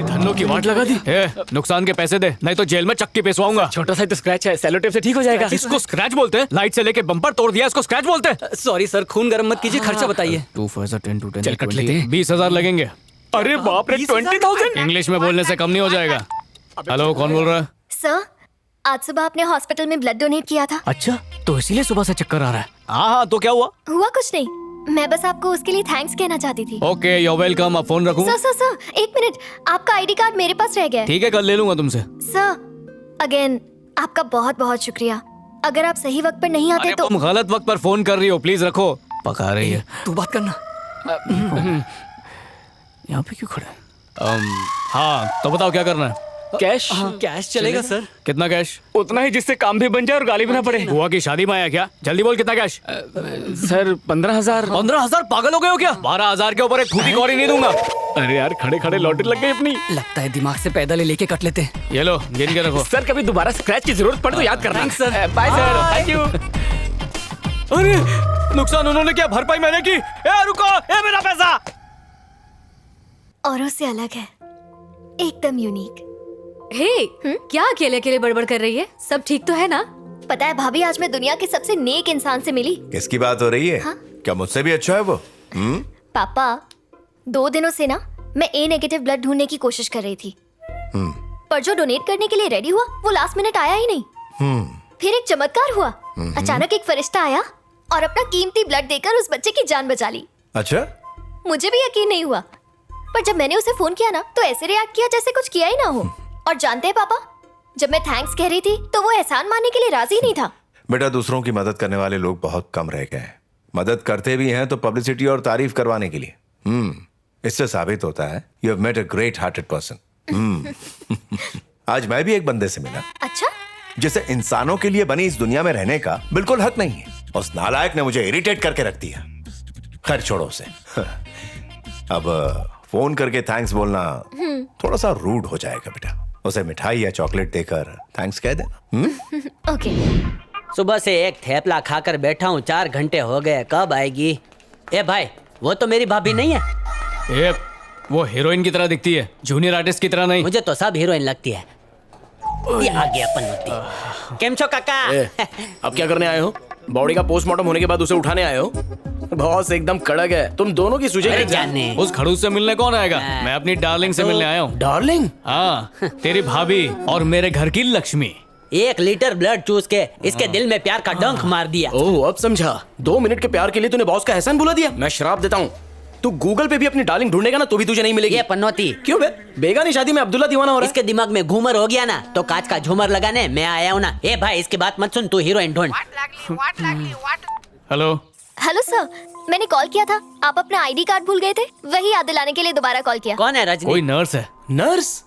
धन्नो की वाट लगा दी। नुकसान के पैसे दे, नहीं तो जेल में चक्की पेशवाऊंगा। छोटा सा तो स्क्रैच है, सेलो टेप से ठीक हो जाएगा। इसको स्क्रैच बोलते हैं? लाइट से लेके बम्पर तोड़ दिया, इसको स्क्रैच बोलते हैं? सॉरी सर, खून गर्म मत कीजिए, खर्चा बताइए। 2 for 10 to 10 चल कट लेते हैं। 20,000 लगेंगे। अरे बाप रे, 20,000। इंग्लिश में बोलने से कम नहीं हो जाएगा। हेलो, कौन बोल रहा है? सर, आज सुबह आपने हॉस्पिटल में ब्लड डोनेट किया था। अच्छा, तो इसीलिए सुबह से चक्कर आ रहा है। हाँ, तो क्या हुआ? हुआ कुछ नहीं, मैं बस आपको उसके लिए थैंक्स कहना चाहती थी। Okay, you welcome. अब फोन रखूं? सर, एक मिनट, आपका आईडी कार्ड मेरे पास रह गया है। ठीक है, कल ले लूंगा तुमसे। सर, अगेन आपका बहुत बहुत शुक्रिया। अगर आप सही वक्त पर नहीं आते तो। तुम गलत वक्त पर फोन कर रही हो, प्लीज रखो। पका रही है। तू बात करना। यहाँ पे क्यों खड़े? हाँ, तो बताओ क्या करना है? कैश कैश चलेगा सर। कितना कैश? उतना ही जिससे काम भी बन जाए और गाली भी ना पड़े। बुआ की शादी में आया क्या? जल्दी बोल, कितना कैश? सर 15,000। 15,000? पागल हो गए हो क्या? 12,000 के ऊपर एक फूटी कौड़ी नहीं दूंगा। अरे यार, खड़े खड़े लॉटरी लग गई अपनी। लगता है दिमाग से पैदल लेके कट लेते हैं। ये लो, गिन के रखो। सर, कभी दोबारा स्क्रैच की जरूरत पड़े तो याद करना। Thanks sir. Bye sir, thank you. अरे, नुकसान उन्होंने किया, भरपाई मैंने की। रुको, मेरा पैसा। औरों से अलग है, एकदम यूनिक। क्या अकेले अकेले बड़बड़ कर रही है? सब ठीक तो है ना? पता है भाभी, आज मैं दुनिया के सबसे नेक इंसान से मिली। किसकी बात हो रही है? हाँ? क्या मुझसे भी अच्छा है वो? पापा, 2 दिनों से ना मैं ए नेगेटिव ब्लड ढूंढने की कोशिश कर रही थी, पर जो डोनेट करने के लिए रेडी हुआ वो लास्ट मिनट आया ही नहीं। फिर एक चमत्कार हुआ। अचानक एक फरिश्ता आया और अपना कीमती ब्लड देकर उस बच्चे की जान बचा ली। अच्छा, मुझे भी यकीन नहीं हुआ, पर जब मैंने उसे फोन किया ना तो ऐसे रिएक्ट किया जैसे कुछ किया ही ना हो। और जानते हैं पापा, जब मैं थैंक्स कह रही थी तो वो एहसान मानने के लिए राजी नहीं था। बेटा, दूसरों की मदद करने वाले लोग बहुत कम रह गए हैं। मदद करते भी हैं तो पब्लिसिटी और तारीफ करवाने के लिए। इससे साबित होता है you have met a great hearted person. आज मैं भी एक बंदे से मिला। अच्छा? जिसे इंसानों के लिए बनी इस दुनिया में रहने का बिल्कुल हक नहीं है। उस नालायक ने मुझे इरिटेट करके रख दिया। खैर छोड़ो उसे। अब फोन करके थैंक्स बोलना थोड़ा सा रूड हो जाएगा बेटा। उसे मिठाई या चॉकलेट देकर थैंक्स कह देना। ओके। सुबह से एक थेपला खाकर बैठा हूँ, 4 घंटे हो गए, कब आएगी? ए भाई, वो तो मेरी भाभी नहीं है। वो हीरोइन की तरह दिखती है, जूनियर आर्टिस्ट की तरह नहीं। मुझे तो सब हीरोइन लगती है। ये आ गया पनौती। केम छो काका? अब क्या करने आए हो? बॉडी का पोस्टमार्टम होने के बाद उसे उठाने आए हो? बॉस एकदम कड़क है, तुम दोनों की सुझे अरे जाने। उस खड़ूस से मिलने कौन आएगा? मैं अपनी डार्लिंग से मिलने आया हूँ। डार्लिंग? हाँ, तेरी भाभी और मेरे घर की लक्ष्मी। 1 लीटर ब्लड चूस के इसके दिल में प्यार का डंक मार दिया। ओह, अब समझा। 2 मिनट के प्यार के लिए तूने बॉस का एहसान भुला दिया। मैं श्राप देता हूँ, तू गूगल पे भी अपनी डार्लिंग ढूंढेगा ना तो भी तुझे नहीं मिलेगी। ये पनौती। क्यों बे? बेगानी शादी में अब्दुल्ला दीवाना हो रहा है। इसके दिमाग में घूमर हो गया ना तो कांच का झूमर लगाने मैं आया हूँ ना। ए भाई, इसकी बात मत सुन, तू हीरोइन ढूंढ। हेलो हेलो सर, मैंने कॉल किया था, आप अपना आईडी कार्ड भूल गए थे, वही याद दिलाने के लिए दोबारा कॉल किया। कौन है? रजनी? कोई नर्स है। नर्स?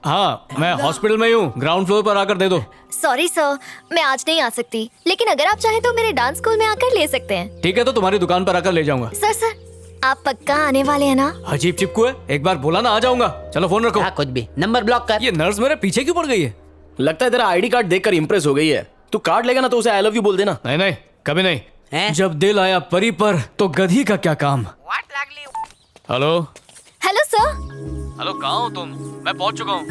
हाँ, मैं हॉस्पिटल में हूँ, ग्राउंड फ्लोर पर आकर दे दो। सॉरी सर, मैं आज नहीं आ सकती, लेकिन अगर आप चाहें तो मेरे डांस स्कूल में आकर ले सकते हैं। ठीक है, तो तुम्हारी दुकान पर आकर ले जाऊंगा। सर, आप पक्का आने वाले हैं ना? अजीब चिपकू है, एक बार बोला ना आ जाऊंगा। चलो फोन रखो। कुछ भी, नंबर ब्लॉक कर। ये नर्स मेरे पीछे क्यों पड़ गई है? लगता है तेरा आईडी कार्ड देखकर इंप्रेस हो गई है। तू कार्ड लेगा ना तो उसे आई लव यू बोल देना। नहीं नहीं, कभी नहीं। जब दिल आया परी पर तो गधी का क्या काम। Hello hello sir. हेलो, कहाँ हो तुम? मैं पहुँच चुका हूँ।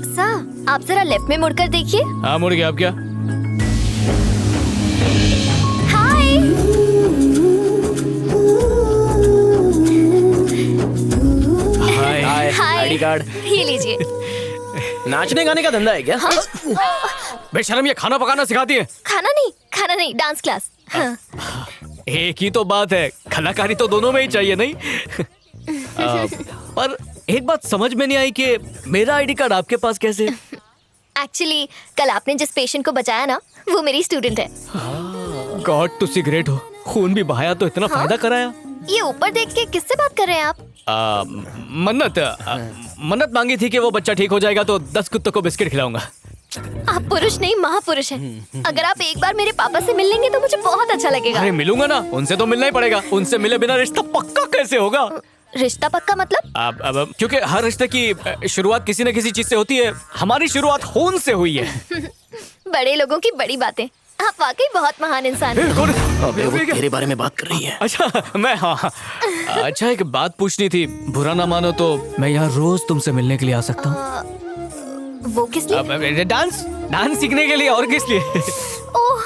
सर, आप जरा लेफ्ट में मुड़कर देखिए। हाँ, मुड़ गया। अब क्या? हाय। हाय। आईडी कार्ड ये लीजिए। नाचने गाने का धंधा है क्या? बेशरम, ये खाना पकाना सिखाती है? खाना नहीं, डांस क्लास। हाँ। एक ही तो बात है, कलाकारी तो दोनों में ही चाहिए नहीं? पर एक बात समझ में नहीं आई कि मेरा आईडी कार्ड आपके पास कैसे? एक्चुअली कल आपने जिस पेशेंट को बचाया ना, वो मेरी स्टूडेंट है। गॉड टू सी ग्रेट हो, खून भी बहाया तो इतना फायदा कराया। ये ऊपर देख के किससे बात कर रहे हैं आप? मन्नत मांगी थी कि वो बच्चा ठीक हो जाएगा तो 10 कुत्तों को बिस्किट खिलाऊंगा। आप पुरुष नहीं, महापुरुष हैं। अगर आप एक बार मेरे पापा से मिल लेंगे तो मुझे बहुत अच्छा लगेगा। अरे मिलूंगा ना, उनसे तो मिलना ही पड़ेगा। उनसे मिले बिना रिश्ता पक्का कैसे होगा? रिश्ता पक्का मतलब? अब क्योंकि हर रिश्ते की शुरुआत किसी न किसी चीज से होती है। हमारी शुरुआत खून से हुई है। बड़े लोगों की बड़ी बातें। आप वाकई बहुत महान इंसान हैं। कौन? अबे वो तेरे बारे में बात कर रही है। अच्छा मैं हाँ। अच्छा एक बात पूछनी थी, बुरा ना मानो तो मैं यहाँ रोज तुमसे मिलने के लिए आ सकता हूँ? वो किस लिए? डांस डांस सीखने के लिए, और किस लिए? Oh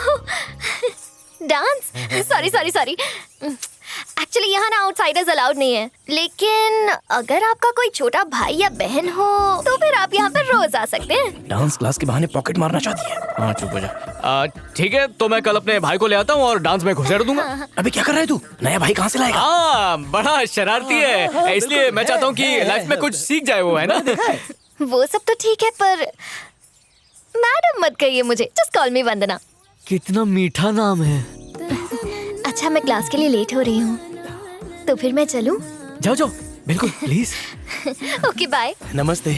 dance, sorry sorry sorry. Actually यहाँ ना आउटसाइडर्स अलाउड नहीं है, लेकिन अगर आपका कोई छोटा भाई या बहन हो तो फिर आप यहाँ पर रोज आ सकते हैं। डांस क्लास के बहाने पॉकेट मारना चाहती है। हाँ चुप हो जा। ठीक है, तो मैं कल अपने भाई को ले आता हूँ और डांस में घुसेड़ दूंगा। अबे क्या कर रहा है तू? नया भाई कहाँ से लाएगा? हाँ बड़ा शरारती है, इसलिए मैं चाहता हूँ कि लाइफ में कुछ सीख जाए वो, है ना? वो सब तो ठीक है, पर मैडम मत कहिए मुझे, जस्ट कॉल मी वंदना। कितना मीठा नाम है। अच्छा मैं क्लास के लिए लेट हो रही हूँ, तो फिर मैं चलूँ? जाओ जाओ, बिल्कुल प्लीज। Okay bye. नमस्ते।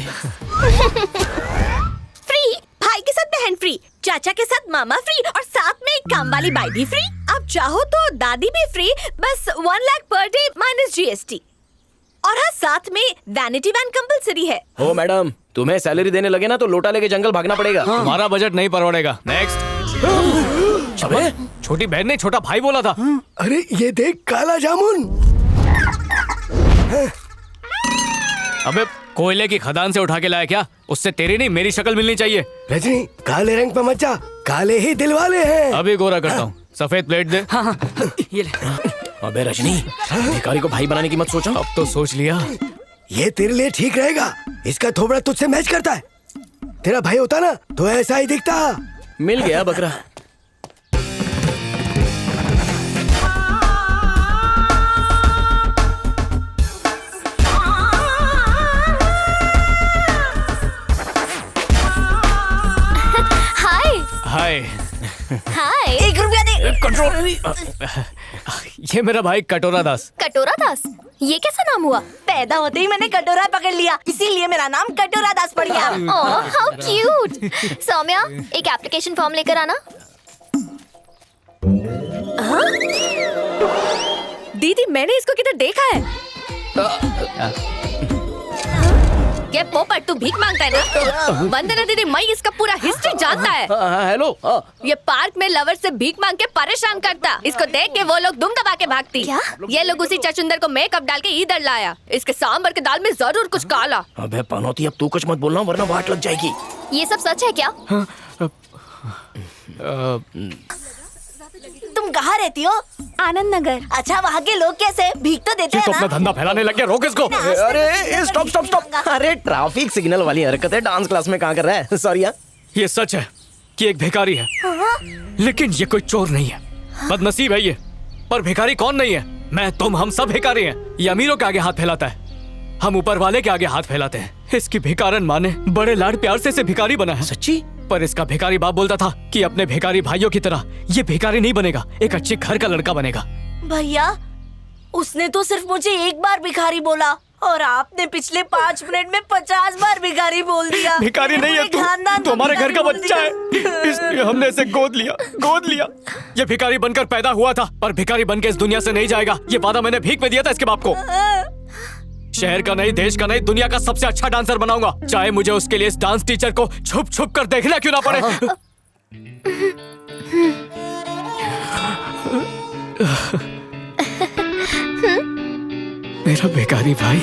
फ्री, भाई के साथ बहन फ्री, चाचा के साथ मामा फ्री और साथ में एक काम वाली बाई भी फ्री। आप चाहो तो दादी भी फ्री, बस 1 lakh per day minus GST। और हाँ, साथ में वैनिटी वैन कंपलसरी है। ओ मैडम, तुम्हें सैलरी देने लगे ना तो लोटा लेके जंगल भागना पड़ेगा। तुम्हारा बजट नहीं परवड़ेगा। नेक्स्ट। अबे छोटी बहन ने छोटा भाई बोला था। अरे ये देख, काला जामुन। अबे कोयले की खदान से उठा के लाया क्या? उससे तेरी नहीं मेरी शक्ल मिलनी चाहिए। रजनी, काले रंग पे मत जा, काले ही दिल वाले हैं। अभी गोरा करता हूँ, सफेद प्लेट दे। ये ले। अबे रजनी, भिखारी को भाई बनाने की मत सोचा। अब तो सोच लिया। ये तेरे लिए ठीक रहेगा, इसका थोबड़ा तुझसे मैच करता है। तेरा भाई होता ना तो ऐसा ही दिखता। मिल गया बकरा। हाय हाय। हाय। 1 रुपया दे। कंट्रोल। ये मेरा भाई कटोरा दास। कटोरा दास, ये कैसा नाम हुआ? पैदा होते ही मैंने कटोरा पकड़ लिया, इसीलिए मेरा नाम कटोरा दास पड़ गया। Oh how cute. सौम्या, एक एप्लीकेशन फॉर्म लेकर आना। दीदी मैंने इसको किधर देखा है। ये पोपट तू भीख मांगता है ना? वंदना दीदी, मैं इसका पूरा हिस्ट्री जानता है। हेलो। ये पार्क में लवर से भीख मांग के परेशान करता, इसको देख के वो लोग दुम दबा के भागती। क्या? ये लोग उसी चचुंदर को मेकअप डाल के इधर लाया। इसके सांभर के दाल में जरूर कुछ काला। अबे पनौती, अब तू कुछ मत बोलना वरना वाट लग जाएगी। ये सब सच है क्या? तुम कहाँ रहती हो? आनंद नगर। अच्छा, वहाँ के लोग कैसे? भीख तो देते ये तो हैं अपना ना? धंधा फैलाने लग गया, रोक इसको। अरे स्टॉप स्टॉप स्टॉप। अरे ट्रैफिक सिग्नल वाली हरकत है, डांस क्लास में कहाँ कर रहा है? सॉरी यार। ये सच है कि एक भिखारी है, लेकिन ये कोई चोर नहीं है। बदनसीब है ये, पर भिखारी कौन नहीं है? मैं, तुम, हम सब भिखारी हैं। ये अमीरों के आगे हाथ फैलाता है, हम ऊपर वाले के आगे हाथ फैलाते हैं। इसकी भिखारन माँ ने बड़े लाड प्यार से इसे भिखारी बना है। सच्ची? पर इसका भिखारी बाप बोलता था कि अपने भिखारी भाइयों की तरह ये भिखारी नहीं बनेगा, एक अच्छे घर का लड़का बनेगा। भैया, उसने तो सिर्फ मुझे एक बार भिखारी बोला और आपने पिछले 5 मिनट में 50 बार भिखारी बोल दिया। भिखारी नहीं है पूरे खानदान तू को हमारे घर का भिखारी बोल बच्चा है, दिया। इसलिए हमने इसे गोद लिया। ये भिखारी बनकर पैदा हुआ था, पर भिखारी बनके इस दुनिया से नहीं जाएगा। ये वादा मैंने भीख में दिया था इसके बाप को। शहर का नहीं, देश का नहीं, दुनिया का सबसे अच्छा डांसर बनाऊंगा, चाहे मुझे उसके लिए इस डांस टीचर को छुप छुप कर देखना क्यों ना पड़े। मेरा भिखारी भाई।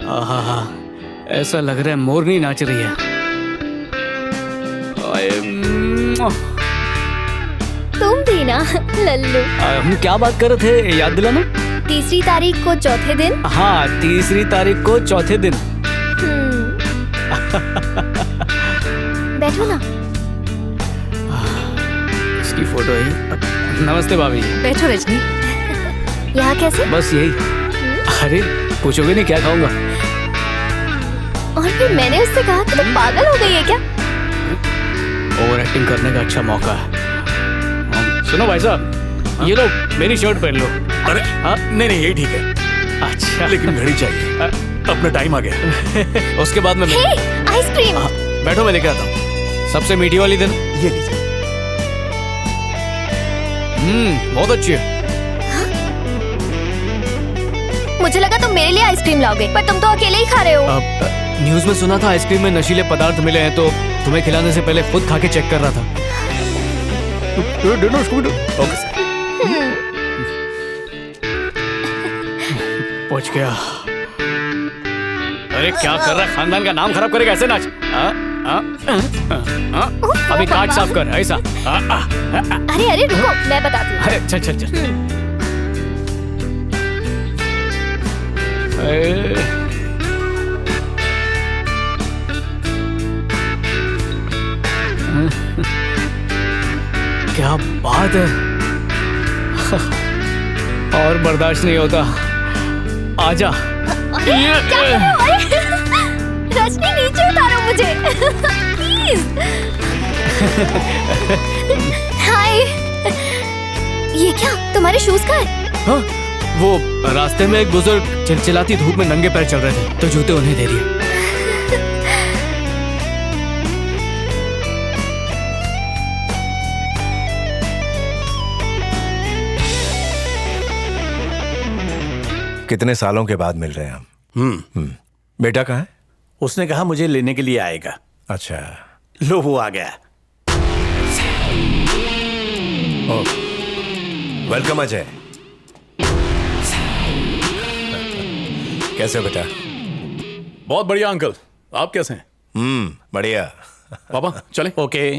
आहा, ऐसा लग रहा है मोरनी नाच रही है। तुम भी ना लल्लू। हम क्या बात कर रहे थे, याद दिलाना? 3 तारीख को चौथे दिन। हाँ, 3 तारीख को चौथे दिन। बैठो ना। इसकी फोटो है। नमस्ते भाभी जी। बैठो रजनी। यहाँ कैसे? बस यही। अरे पूछोगे नहीं क्या खाऊंगा? और फिर मैंने उससे कहा कि तुम पागल हो गई है क्या? ओवर एक्टिंग करने का अच्छा मौका है। सुनो भाई साहब, ये लो मेरी शर्ट पहन लो। अरे हाँ? नहीं नहीं, ये ठीक है, अच्छा, लेकिन घड़ी चाहिए, अपना टाइम आ गया। उसके बाद में हे, आइसक्रीम। बैठो, मैं लेके आता हूँ। सबसे मीठी वाली दिन। ये लीजिए। बहुत अच्छी है। मुझे लगा तुम मेरे लिए आइसक्रीम लाओगे, पर तुम तो अकेले ही खा रहे हो। न्यूज में सुना था आइसक्रीम में नशीले पदार्थ मिले हैं, तो तुम्हें खिलाने से पहले खुद खा के चेक कर रहा था। Okay sir. पहुंच गया। अरे क्या कर रहा है, खानदान का नाम खराब करेगा ऐसे नाच। अभी काट साफ कर ऐसा। अरे अरे रुको, मैं बताती हूँ। अरे चल चल चल। क्या बात है। और बर्दाश्त नहीं होता। आजा। क्या कर रहे हो? अरे रजनी नीचे उतारो मुझे प्लीज। हाय। ये क्या तुम्हारे शूज का है? हाँ, वो रास्ते में एक बुजुर्ग चिलचिलाती धूप में नंगे पैर चल रहे थे, तो जूते उन्हें दे दिए। कितने सालों के बाद मिल रहे हैं हम। बेटा कहाँ है? उसने कहा मुझे लेने के लिए आएगा। अच्छा। लो वो आ गया। वेलकम अजय। कैसे हो बेटा? बहुत बढ़िया अंकल, आप कैसे हैं? बढ़िया। पापा चलें? ओके।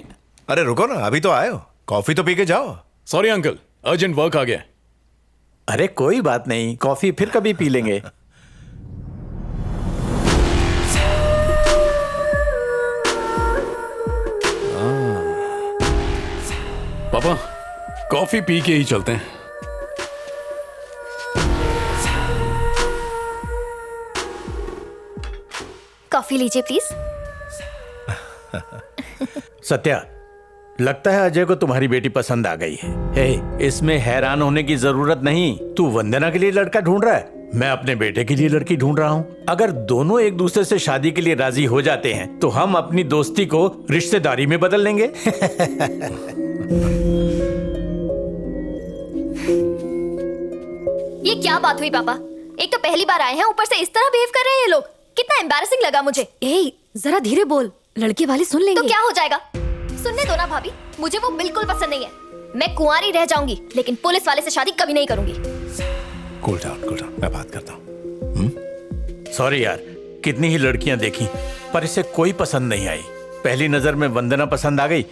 अरे रुको ना, अभी तो आए हो, कॉफी तो पी के जाओ। सॉरी अंकल, अर्जेंट वर्क आ गया। अरे कोई बात नहीं, कॉफी फिर कभी पी लेंगे। पापा कॉफी पी के ही चलते हैं। कॉफी लीजिए प्लीज। सत्या, लगता है अजय को तुम्हारी बेटी पसंद आ गई है। हे, इसमें हैरान होने की जरूरत नहीं। तू वंदना के लिए लड़का ढूंढ रहा है, मैं अपने बेटे के लिए लड़की ढूंढ रहा हूँ। अगर दोनों एक दूसरे से शादी के लिए राजी हो जाते हैं तो हम अपनी दोस्ती को रिश्तेदारी में बदल लेंगे। ये क्या बात हुई पापा? एक तो पहली बार आए हैं, ऊपर से इस तरह बिहेव कर रहे हैं ये लोग। कितना एम्बैरेसिंग लगा मुझे। ए, जरा धीरे बोल, लड़के वाले सुन लेंगे। तो क्या हो जाएगा? सुनने दो ना भाभी, मुझे वो बिल्कुल पसंद नहीं है। मैं कुंवारी रह जाऊंगी, लेकिन पुलिस वाले से शादी कभी नहीं करूंगी। कूल डाउन, मैं बात करता हूँ। सॉरी यार, कितनी ही लड़कियां देखी पर इसे कोई पसंद नहीं आई। पहली नजर में वंदना पसंद आ गई,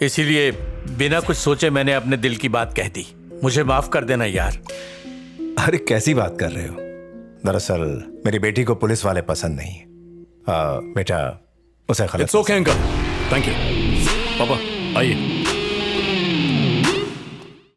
इसीलिए बिना कुछ सोचे मैंने अपने दिल की बात कह दी। मुझे माफ कर देना यार। अरे कैसी बात कर रहे हो? दरअसल मेरी बेटी को पुलिस वाले पसंद नहीं। बेटा उसे it's okay uncle, thank you. पापा आइए।